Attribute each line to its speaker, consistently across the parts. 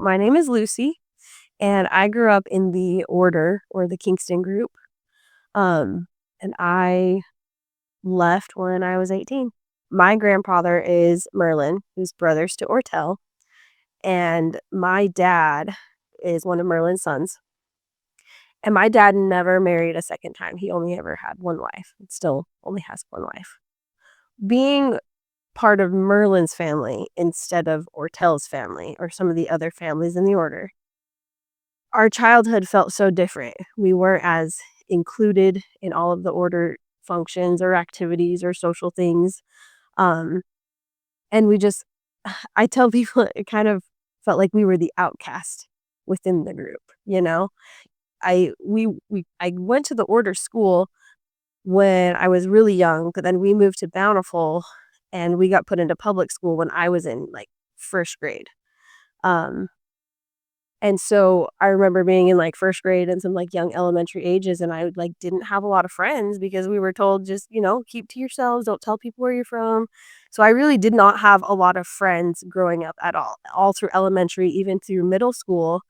Speaker 1: My name is Lucy, and I grew up in the Order or the Kingston group. Um, and I left when I was 18. My grandfather is Merlin, who's brothers to Ortel, and my dad is one of Merlin's sons. And my dad never married a second time. He only ever had one wife. And still only has one wife. Being part of Merlin's family instead of Ortel's family or some of the other families in the order, our childhood felt so different. We weren't as included in all of the order functions or activities or social things. Um, and we just I tell people it kind of felt like we were the outcast within the group, you know? I went to the order school when I was really young, but then we moved to Bountiful and we got put into public school when I was in like first grade. Um, And so I remember being in, like, 1st grade and some, like, young elementary ages, and I, like, didn't have a lot of friends because we were told just, "Keep to yourselves, don't tell people where you're from." So I really did not have a lot of friends growing up at all through elementary, even through middle school,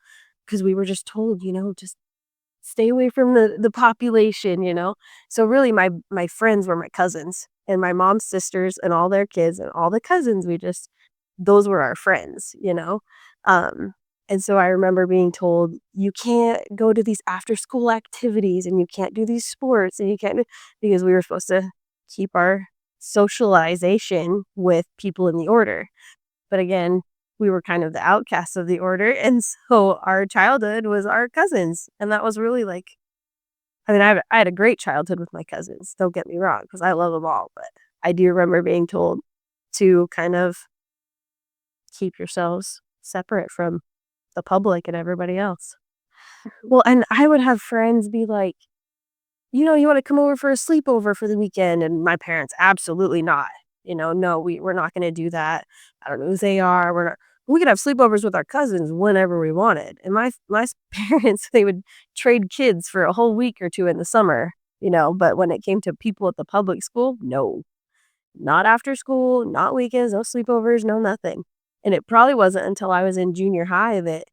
Speaker 1: because we were just told, "Just stay away from the population." So really my friends were my cousins and my mom's sisters and all their kids and all the cousins, we just those were our friends. Um, and so I remember being told, "You can't go to these after school activities, and you can't do these sports, and you can't do" because we were supposed to keep our socialization with people in the order. But again, we were kind of the outcasts of the order, and so our childhood was our cousins, and that was really, like I had a great childhood with my cousins, don't get me wrong, because I love them all, but I do remember being told to kind of keep yourselves separate from the public and everybody else. Well, and I would have friends be like, "You wanna come over for a sleepover for the weekend?" And my parents, "Absolutely not." "No, we're not gonna do that. I don't know who they are. We're not." We could have sleepovers with our cousins whenever we wanted. And my parents, they would trade kids for a whole week or 2 in the summer, but when it came to people at the public school, no. Not after school, not weekends, no sleepovers, no nothing. And it probably wasn't until I was in junior high that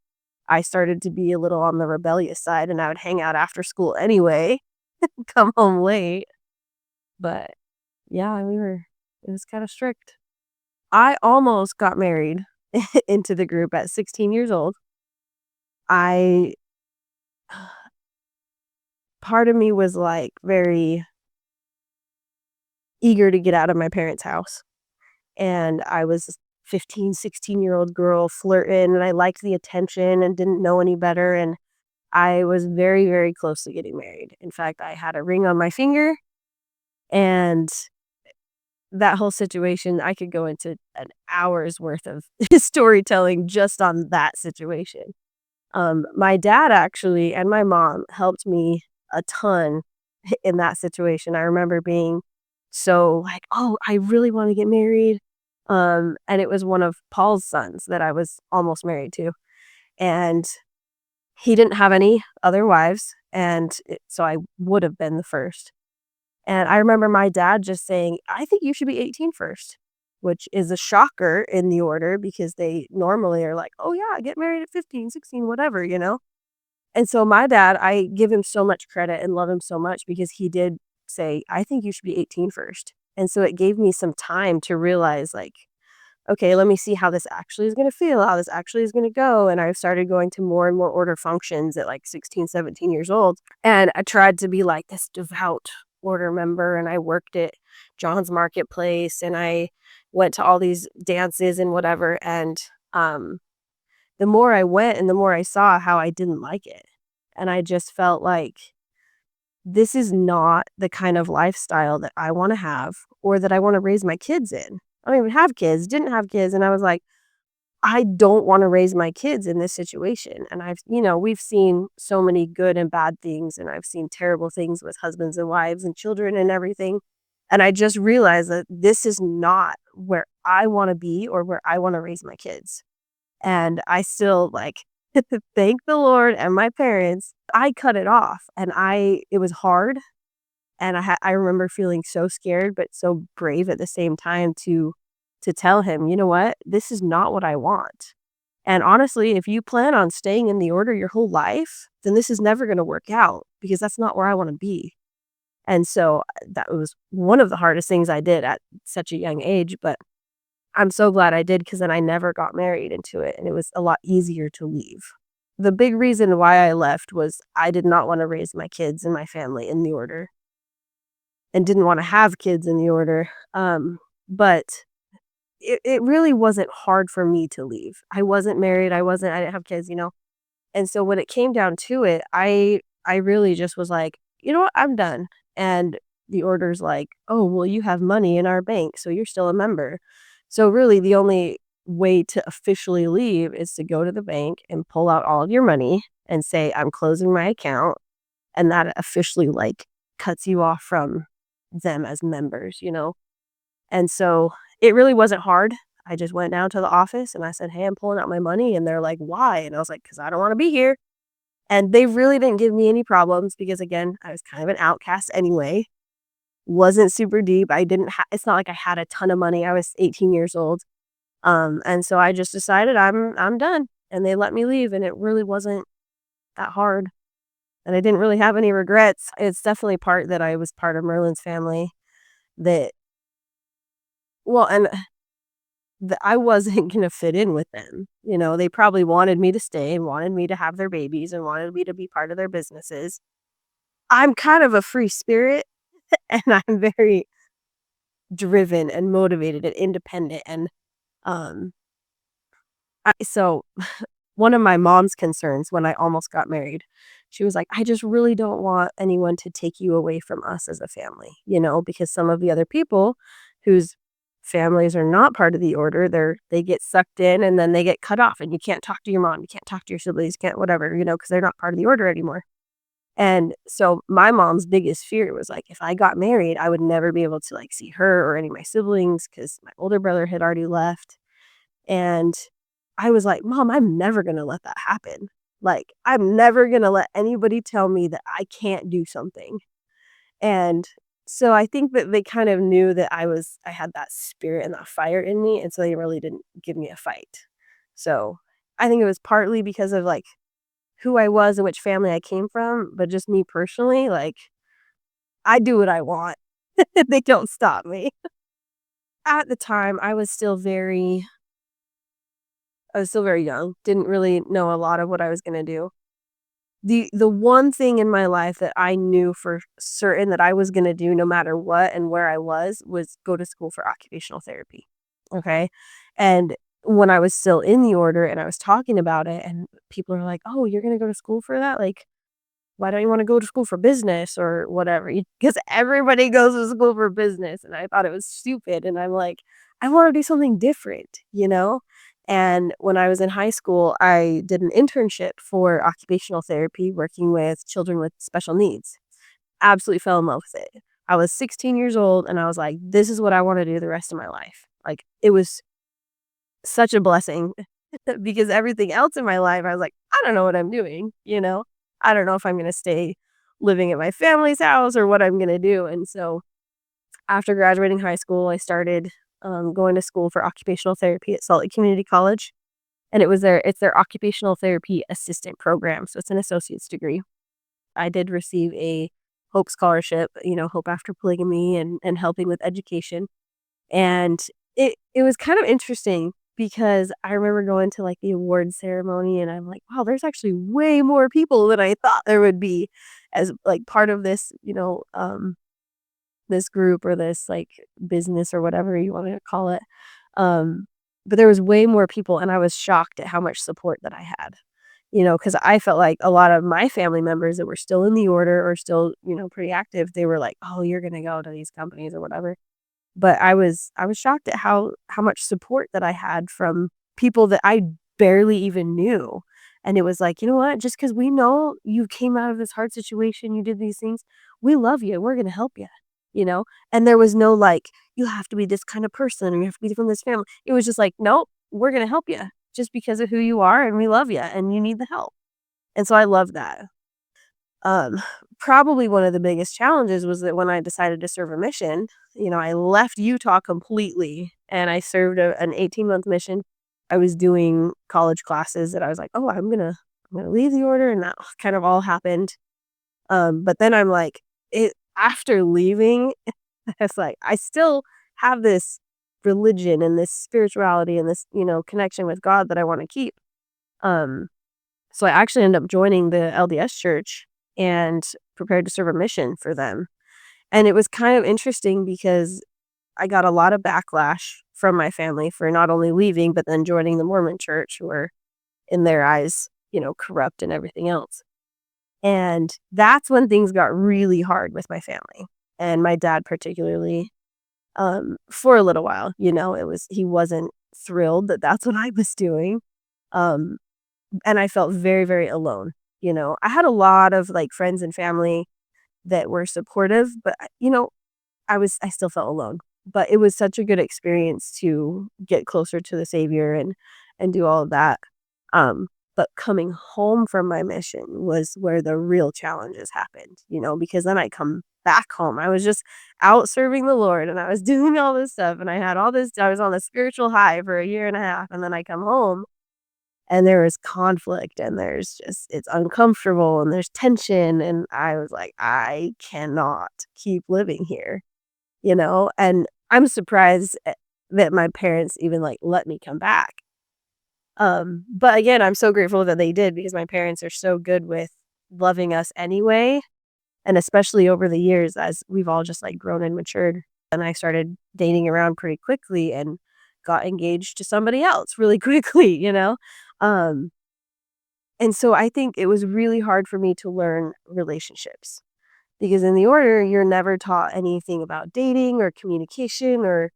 Speaker 1: I started to be a little on the rebellious side, and I would hang out after school anyway, come home late. But yeah, it was kinda strict. I almost got married into the group at 16 years old. I Part of me was, like, very eager to get out of my parents' house, and I was a 15, 16-year-old girl flirting, and I liked the attention and didn't know any better, and I was very, very close to getting married. In fact, I had a ring on my finger, and that whole situation, I could go into an hour's worth of storytelling just on that situation. My dad actually and my mom helped me a ton in that situation. I remember being so like, "Oh, I really wanna get married." And it was one of Paul's sons that I was almost married to, and he didn't have any other wives, and so I would have been the first. And I remember my dad just saying, "I think you should be 18 first," which is a shocker in the order because they normally are like, "Oh, yeah, get married at 15, 16, whatever?" And so my dad, I give him so much credit and love him so much because he did say, "I think you should be 18 first." And so it gave me some time to realize, like, "Okay, let me see how this actually is gonna feel, how this actually is gonna go." And I started going to more and more order functions at, like, 16, 17 years old, and I tried to be, like, this devout order member, and I worked at John's Marketplace, and I went to all these dances and whatever, and, the more I went and the more I saw how I didn't like it, and I just felt like, this is not the kind of lifestyle that I wanna have or that I wanna raise my kids in. I don't even have kids, didn't have kids, and I was like, "I don't wanna raise my kids in this situation," and we've seen so many good and bad things, and I've seen terrible things with husbands and wives and children and everything, and I just realized that this is not where I wanna be or where I wanna raise my kids. And I still, like, thank the Lord and my parents, I cut it off, and it was hard, and I remember feeling so scared, but so brave at the same time to tell him, "You know what? This is not what I want." And honestly, if you plan on staying in the order your whole life, then this is never gonna work out because that's not where I wanna be. And so, that was one of the hardest things I did at such a young age, but I'm so glad I did because then I never got married into it, and it was a lot easier to leave. The big reason why I left was I did not wanna raise my kids and my family in the order and didn't wanna have kids in the order, but it really wasn't hard for me to leave. I wasn't married, I didn't have kids, and so when it came down to it, I really just was like, "You know what? I'm done." And the order's like, "Oh, well, you have money in our bank, so you're still a member." So really the only way to officially leave is to go to the bank and pull out all of your money and say, "I'm closing my account," and that officially, like, cuts you off from them as members. And so it really wasn't hard. I just went down to the office and I said, "Hey, I'm pulling out my money." And they're like, "Why?" And I was like, "'Cause I don't wanna be here." And they really didn't give me any problems because, again, I was kind of an outcast anyway. Wasn't super deep. I didn't ha It's not like I had a ton of money. I was 18 years old. And so I just decided I'm done, and they let me leave, and it really wasn't that hard, and I didn't really have any regrets. It's definitely part that I was part of Merlin's family that well, and that I wasn't gonna fit in with them. They probably wanted me to stay and wanted me to have their babies and wanted me to be part of their businesses. I'm kind of a free spirit, and I'm very driven and motivated and independent, and, um, so one of my mom's concerns when I almost got married, she was like, "I just really don't want anyone to take you away from us as a family, because some of the other people whose families are not part of the order, they get sucked in and then they get cut off and you can't talk to your mom, you can't talk to your siblings, you can't whatever, because they're not part of the order anymore." And so my mom's biggest fear was like, if I got married, I would never be able to like see her or any of my siblings because my older brother had already left. And I was like, "Mom, I'm never gonna let that happen. Like, I'm never gonna let anybody tell me that I can't do something." And so I think that they kind of knew that I had that spirit and that fire in me, and so they really didn't give me a fight. So, I think it was partly because of, like, who I was and which family I came from, but just me personally, like, I do what I want. They don't stop me. At the time, I was still very young, didn't really know a lot of what I was gonna do. The one thing in my life that I knew for certain that I was gonna do no matter what and where I was go to school for occupational therapy, okay? And when I was still in the order and I was talking about it and people are like, "Oh, you're gonna go to school for that? Like, why don't you wanna go to school for business or whatever?" Because everybody goes to school for business, and I thought it was stupid, and I'm like, "I wanna do something different?" And when I was in high school, I did an internship for occupational therapy working with children with special needs. Absolutely fell in love with it. I was 16 years old, and I was like, "This is what I wanna do the rest of my life." Like, it was such a blessing because everything else in my life, I was like, "I don't know what I'm doing?" I don't know if I'm gonna stay living at my family's house or what I'm gonna do, and so after graduating high school, I started, going to school for occupational therapy at Salt Lake Community College, and it's their occupational therapy assistant program, so it's an associate's degree. I did receive a Hope Scholarship, Hope After Polygamy and helping with education. And it was kind of interesting because I remember going to, like, the awards ceremony, and I'm like, "Wow, there's actually way more people than I thought there would be as, like, part of this, this group or this, like, business or whatever you wanna call it." Um, but there was way more people, and I was shocked at how much support that I had, because I felt like a lot of my family members that were still in the order or still, pretty active, they were like, "Oh, you're gonna go to these companies or whatever." But I was shocked at how much support that I had from people that I barely even knew, and it was like, "You know what? Just because we know you came out of this hard situation, you did these things, we love you, we're gonna help you?" And there was no, like, "You have to be this kind of person, or you have to be from this family." It was just like, "Nope, we're gonna help you just because of who you are, and we love you, and you need the help." And so I love that. Um, Probably one of the biggest challenges was that when I decided to serve a mission, I left Utah completely and I served an 18-month mission I was doing college classes that I was like, "Oh, I'm gonna leave the order," and that kind of all happened. But then I'm like, it after leaving, it's like I still have this religion and this spirituality and this, connection with God that I wanna keep. Um, so I actually ended up joining the LDS church and prepared to serve a mission for them. And it was kind of interesting because I got a lot of backlash from my family for not only leaving, but then joining the Mormon church, who were, in their eyes, corrupt and everything else. And that's when things got really hard with my family, and my dad particularly, for a little while, he wasn't thrilled that that's what I was doing, um, and I felt very, very alone. I had a lot of, like, friends and family that were supportive, but I still felt alone, but it was such a good experience to get closer to the Savior and do all of that, but coming home from my mission was where the real challenges happened, because then I come back home. I was just out serving the Lord, and I was doing all this stuff, and I was on a spiritual high for a year and a half, and then I come home, and there is conflict, and it's uncomfortable, and there's tension, and I was like, "I cannot keep living here," and I'm surprised, that my parents even, like, let me come back. But again, I'm so grateful that they did because my parents are so good with loving us anyway, and especially over the years as we've all just, like, grown and matured, and I started dating around pretty quickly and got engaged to somebody else really quickly. Um, and so I think it was really hard for me to learn relationships because in the order, you're never taught anything about dating or communication or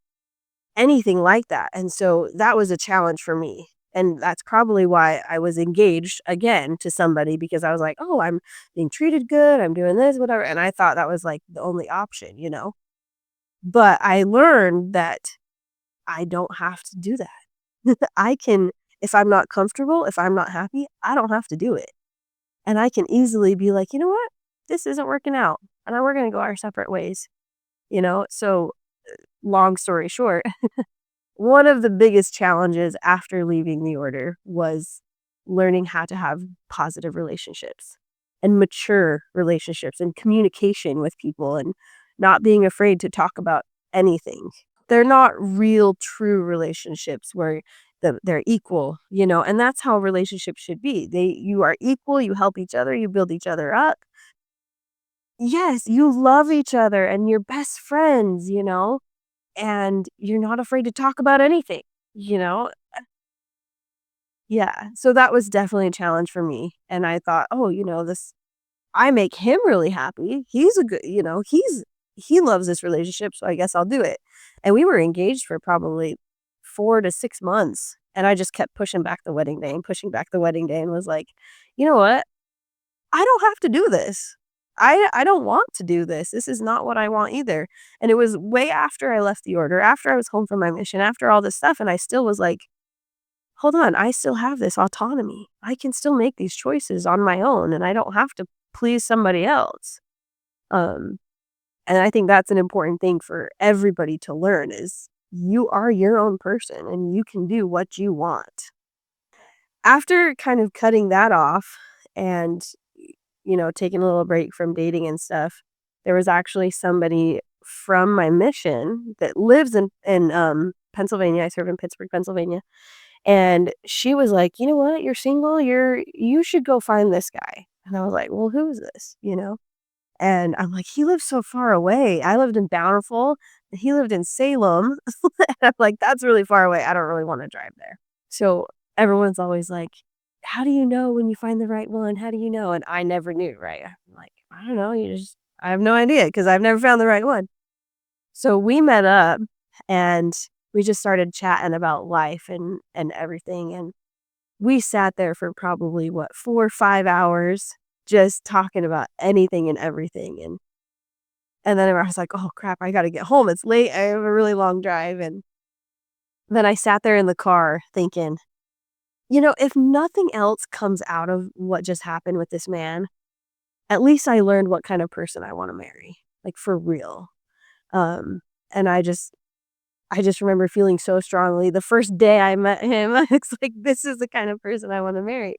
Speaker 1: anything like that, and so that was a challenge for me, and that's probably why I was engaged again to somebody because I was like, "Oh, I'm being treated good, I'm doing this, whatever," and I thought that was, like, the only option. But I learned that I don't have to do that. I can if I'm not comfortable, if I'm not happy, I don't have to do it, and I can easily be like, "You know what? This isn't working out, and we're gonna go our separate ways." So, long story short, one of the biggest challenges after leaving the order was learning how to have positive relationships and mature relationships and communication with people and not being afraid to talk about anything. They're not real true relationships where they're equal, and that's how relationships should be. You are equal, you help each other, you build each other up. Yes, you love each other and you're best friends, and you're not afraid to talk about anything, you know? Yeah, so that was definitely a challenge for me, and I thought, "Oh, this I make him really happy. He's a good, he loves this relationship, so I guess I'll do it." And we were engaged for probably 4 to 6 months, and I just kept pushing back the wedding day and pushing back the wedding day and was like, "You know what? I don't have to do this. I don't want to do this. This is not what I want either." And it was way after I left the order, after I was home from my mission, after all this stuff, and I still was like, "Hold on, I still have this autonomy. I can still make these choices on my own, and I don't have to please somebody else." Um, and I think that's an important thing for everybody to learn is you are your own person and you can do what you want. After kind of cutting that off and taking a little break from dating and stuff, there was actually somebody from my mission that lives in Pennsylvania. I serve in Pittsburgh, Pennsylvania, and she was like, "You know what? You're single. You should go find this guy." And I was like, "Well, who is this?" And I'm like, "He lives so far away." I lived in Bountiful, and he lived in Salem. And I'm like, "That's really far away. I don't really want to drive there." So everyone's always like, "How do you know when you find the right one? How do you know?" And I never knew, right? I'm like, "I don't know. I have no idea because I've never found the right one." So we met up and we just started chatting about life and everything. And we sat there for probably what, 4 or 5 hours just talking about anything and everything. And then I was like, "Oh crap, I gotta get home. It's late. I have a really long drive." And then I sat there in the car thinking, if nothing else comes out of what just happened with this man, at least I learned what kind of person I wanna marry, like, for real. Um, and I just remember feeling so strongly the first day I met him, it's like, "This is the kind of person I wanna marry."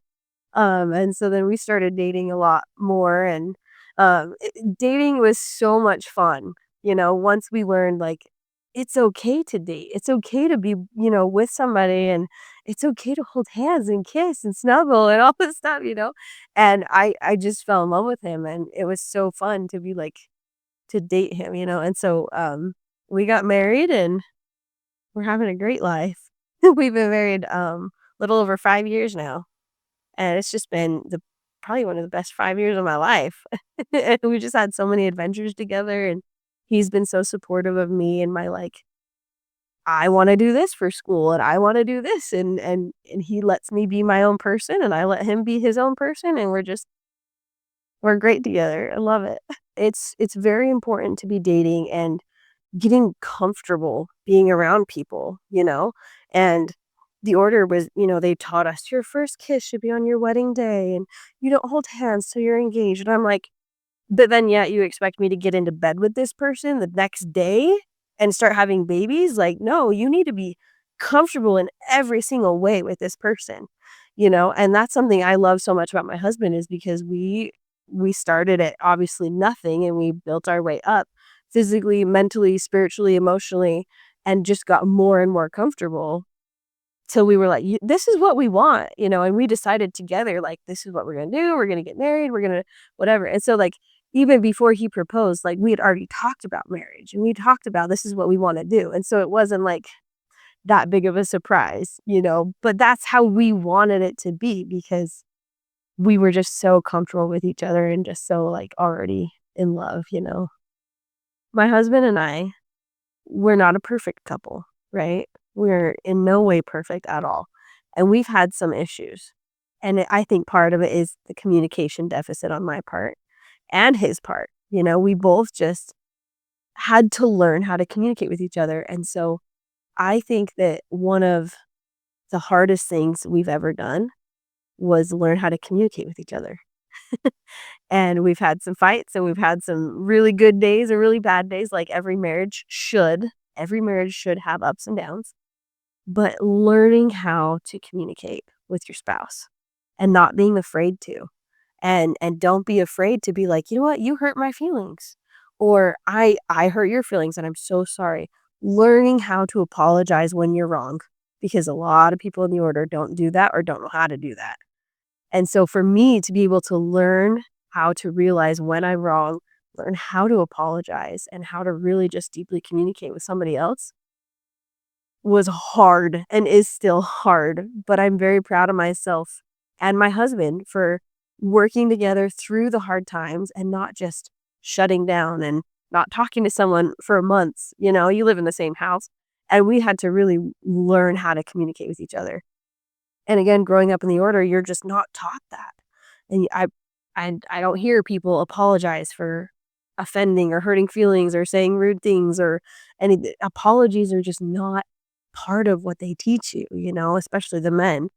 Speaker 1: And so then we started dating a lot more and, dating was so much fun, once we learned, like, it's okay to date, it's okay to be, with somebody, and it's okay to hold hands and kiss and snuggle and all this stuff, and I just fell in love with him, and it was so fun to be, like to date him, and so, we got married, and we're having a great life. We've been married, little over 5 years now. And it's just been the probably one of the best 5 years of my life. And we just had so many adventures together, and he's been so supportive of me and my, like, "I wanna do this for school, and I wanna do this," and he lets me be my own person, and I let him be his own person, and we're great together. I love it. It's very important to be dating and getting comfortable being around people, And the order was, they taught us your first kiss should be on your wedding day and you don't hold hands till you're engaged. And I'm like, but then yet you expect me to get into bed with this person the next day and start having babies? Like, no, you need to be comfortable in every single way with this person, And that's something I love so much about my husband is because we started at obviously nothing and we built our way up physically, mentally, spiritually, emotionally, and just got more and more comfortable till we were like, This is what we want," and we decided together, like, "This is what we're gonna do, we're gonna get married, we're gonna whatever," and so, like, even before he proposed, like, we had already talked about marriage, and we talked about this is what we wanna do, and so it wasn't, like, that big of a surprise, but that's how we wanted it to be because we were just so comfortable with each other and just so, like, already in love. My husband and I, we're not a perfect couple, right? We're in no way perfect at all, and we've had some issues, and I think part of it is the communication deficit on my part and his part, we both just had to learn how to communicate with each other, and so I think that one of the hardest things we've ever done was learn how to communicate with each other. And we've had some fights and we've had some really good days or really bad days like every marriage should. Every marriage should have ups and downs, but learning how to communicate with your spouse and not being afraid to. And don't be afraid to be like, "You know what? You hurt my feelings." Or I hurt your feelings and I'm so sorry. Learning how to apologize when you're wrong because a lot of people in the order don't do that or don't know how to do that. And so for me to be able to learn how to realize when I'm wrong, learn how to apologize, and how to really just deeply communicate with somebody else was hard and is still hard, but I'm very proud of myself and my husband for working together through the hard times and not just shutting down and not talking to someone for months, you live in the same house, and we had to really learn how to communicate with each other. And again, growing up in the order, you're just not taught that. And I don't hear people apologize for offending or hurting feelings or saying rude things or apologies are just not part of what they teach you, especially the men.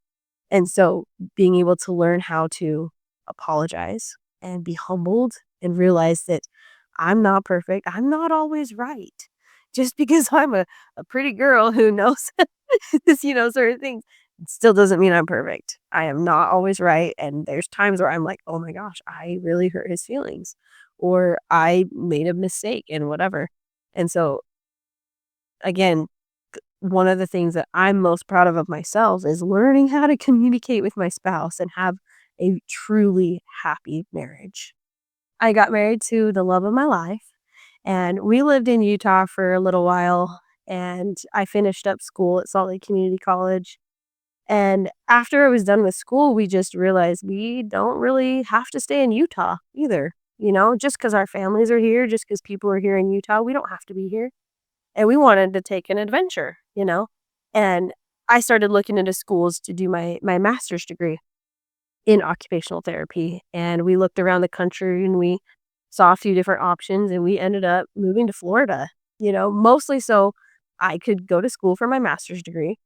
Speaker 1: And so being able to learn how to apologize and be humbled and realize that I'm not perfect. I'm not always right. Just because I'm a pretty girl who knows this, certain things, it still doesn't mean I'm perfect. I am not always right. And there's times where I'm like, oh my gosh, I really hurt his feelings. Or I made a mistake and whatever. And so again, one of the things that I'm most proud of myself is learning how to communicate with my spouse and have a truly happy marriage. I got married to the love of my life, and we lived in Utah for a little while, and I finished up school at Salt Lake Community College. And after I was done with school, we just realized we don't really have to stay in Utah either. Just because our families are here, just because people are here in Utah, we don't have to be here. And we wanted to take an adventure. And I started looking into schools to do my master's degree in occupational therapy. And we looked around the country and we saw a few different options and we ended up moving to Florida, mostly so I could go to school for my master's degree,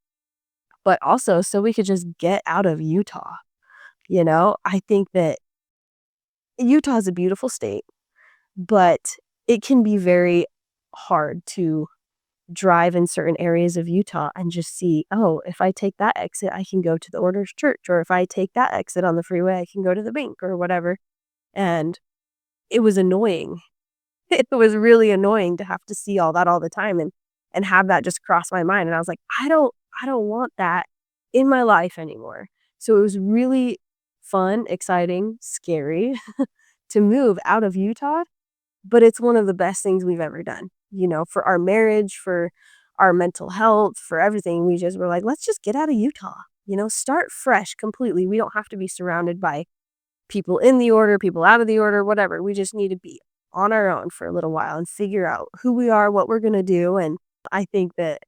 Speaker 1: but also so we could just get out of Utah. I think that Utah is a beautiful state, but it can be very hard to drive in certain areas of Utah and just see, "Oh, if I take that exit, I can go to the Order's church, or if I take that exit on the freeway, I can go to the bank," or whatever, and it was annoying. It was really annoying to have to see all that all the time and have that just cross my mind, and I was like, I don't want that in my life anymore." So it was really fun, exciting, scary to move out of Utah, but it's one of the best things we've ever done, for our marriage, for our mental health, for everything. We just were like, "Let's just get out of Utah," start fresh completely. We don't have to be surrounded by people in the order, people out of the order, whatever. We just need to be on our own for a little while and figure out who we are, what we're gonna do, and I think that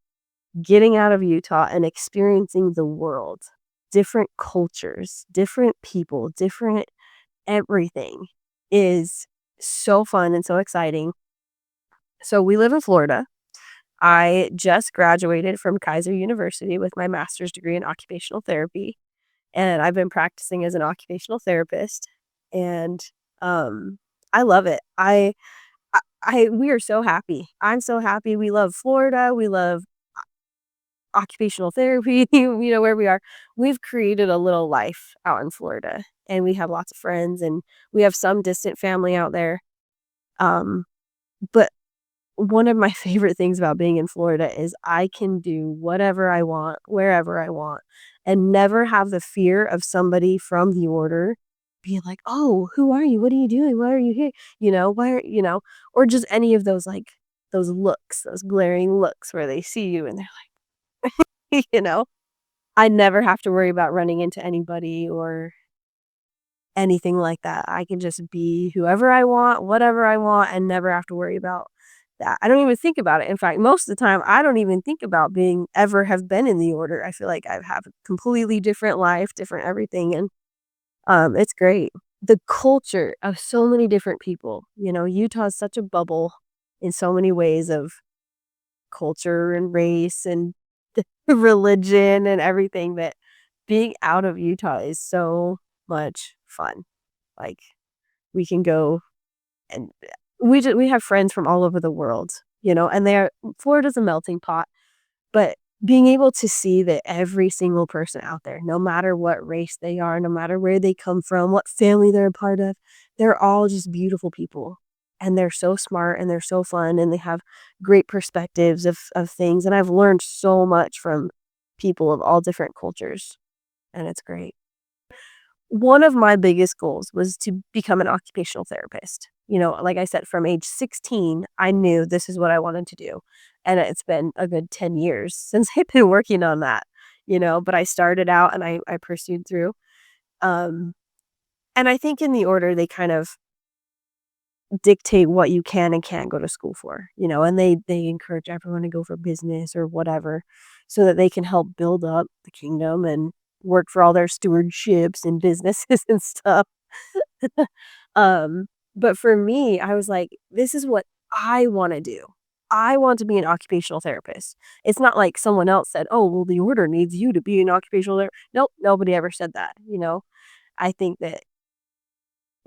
Speaker 1: getting out of Utah and experiencing the world, different cultures, different people, different everything is so fun and so exciting. So we live in Florida. I just graduated from Kaiser University with my master's degree in occupational therapy, and I've been practicing as an occupational therapist, and, um, I love it. We are so happy. I'm so happy. We love Florida. We love occupational therapy, where we are. We've created a little life out in Florida, and we have lots of friends, and we have some distant family out there. Um, but one of my favorite things about being in Florida is I can do whatever I want, wherever I want, and never have the fear of somebody from the order being like, "Oh, who are you? What are you doing? Why are you here?" "Why are," or just any of those, like, those looks, those glaring looks where they see you and they're like, you know? I never have to worry about running into anybody or anything like that. I can just be whoever I want, whatever I want, and never have to worry about that. I don't even think about it. In fact, most of the time, I don't even think about being ever have been in the order. I feel like I have a completely different life, different everything, and it's great. The culture of so many different people. Utah is such a bubble in so many ways of culture and race and religion and everything that being out of Utah is so much fun. Like, we can go and we have friends from all over the world, and Florida's a melting pot, but being able to see that every single person out there, no matter what race they are, no matter where they come from, what family they're a part of, they're all just beautiful people, and they're so smart, and they're so fun, and they have great perspectives of things, and I've learned so much from people of all different cultures, and it's great. One of my biggest goals was to become an occupational therapist. Like I said, from age 16, I knew this is what I wanted to do. And it's been a good 10 years since I've been working on that, but I started out and I pursued through. Um, and I think in the order, they kind of dictate what you can and can't go to school for, and they encourage everyone to go for business or whatever so that they can help build up the kingdom and work for all their stewardships and businesses and stuff. Um, but for me, I was like, "This is what I wanna do. I want to be an occupational therapist." It's not like someone else said, "Oh, well, the order needs you to be an occupational ther." Nope, nobody ever said that. I think that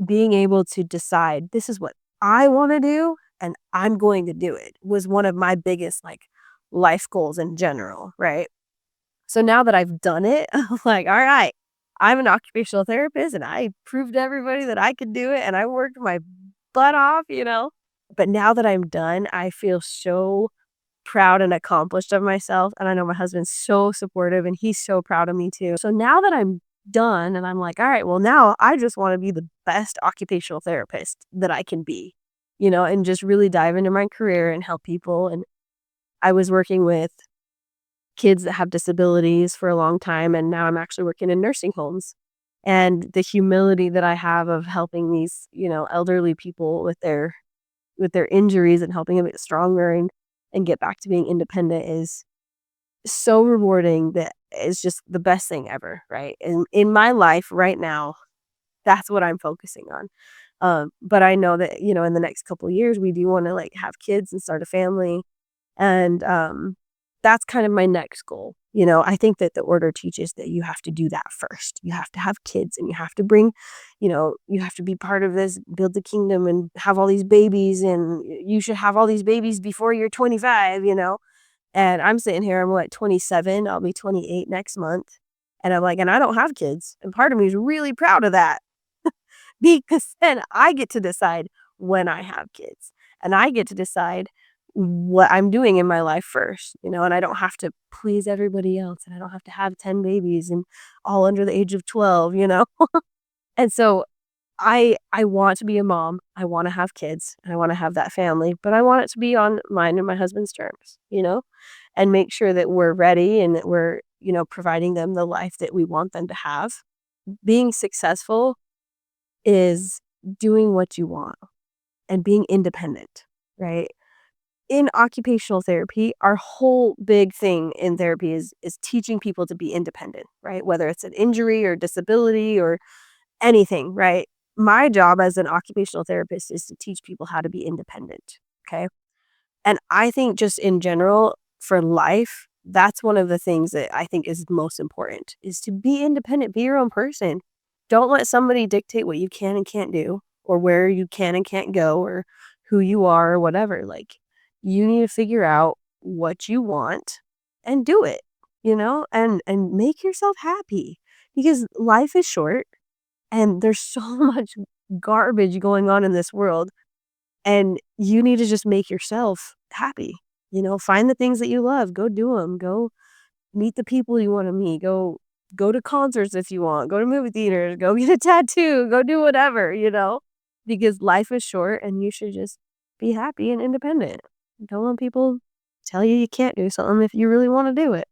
Speaker 1: being able to decide, "This is what I wanna do, and I'm going to do it," was one of my biggest, like, life goals in general, right? So now that I've done it, I'm like, "All right, I'm an occupational therapist, and I proved to everybody that I could do it, and I worked my butt off." But now that I'm done, I feel so proud and accomplished of myself, and I know my husband's so supportive, and he's so proud of me too. So now that I'm done and I'm like, "All right, well, now I just wanna be the best occupational therapist that I can be," and just really dive into my career and help people, and I was working with kids that have disabilities for a long time, and now I'm actually working in nursing homes. And the humility that I have of helping these, elderly people with their injuries and helping them get stronger and get back to being independent is so rewarding that it's just the best thing ever, right? And in my life right now, that's what I'm focusing on. But I know that, in the next couple of years, we do want to like have kids and start a family. And, that's kind of my next goal. I think that the order teaches that you have to do that first. You have to have kids and you have to bring, you have to be part of this, build the kingdom and have all these babies and you should have all these babies before you're 25. And I'm sitting here, I'm what, 27, I'll be 28 next month, and I'm like, and I don't have kids, and part of me is really proud of that because then I get to decide when I have kids, and I get to decide what I'm doing in my life first, and I don't have to please everybody else, and I don't have to have 10 babies and all under the age of 12. And so I want to be a mom, I wanna have kids, and I wanna have that family, but I want it to be on mine and my husband's terms, and make sure that we're ready and that we're providing them the life that we want them to have. Being successful is doing what you want and being independent, right? In occupational therapy, our whole big thing in therapy is teaching people to be independent, right? Whether it's an injury or disability or anything, right? My job as an occupational therapist is to teach people how to be independent, okay? And I think just in general for life, that's one of the things that I think is most important is to be independent, be your own person. Don't let somebody dictate what you can and can't do or where you can and can't go or who you are or whatever. Like you need to figure out what you want and do it, and make yourself happy because life is short and there's so much garbage going on in this world, and you need to just make yourself happy, find the things that you love, go do them. Go meet the people you wanna meet, go to concerts if you want, go to movie theaters, go get a tattoo, go do whatever, because life is short and you should just be happy and independent. Don't let people tell you you can't do something if you really wanna do it.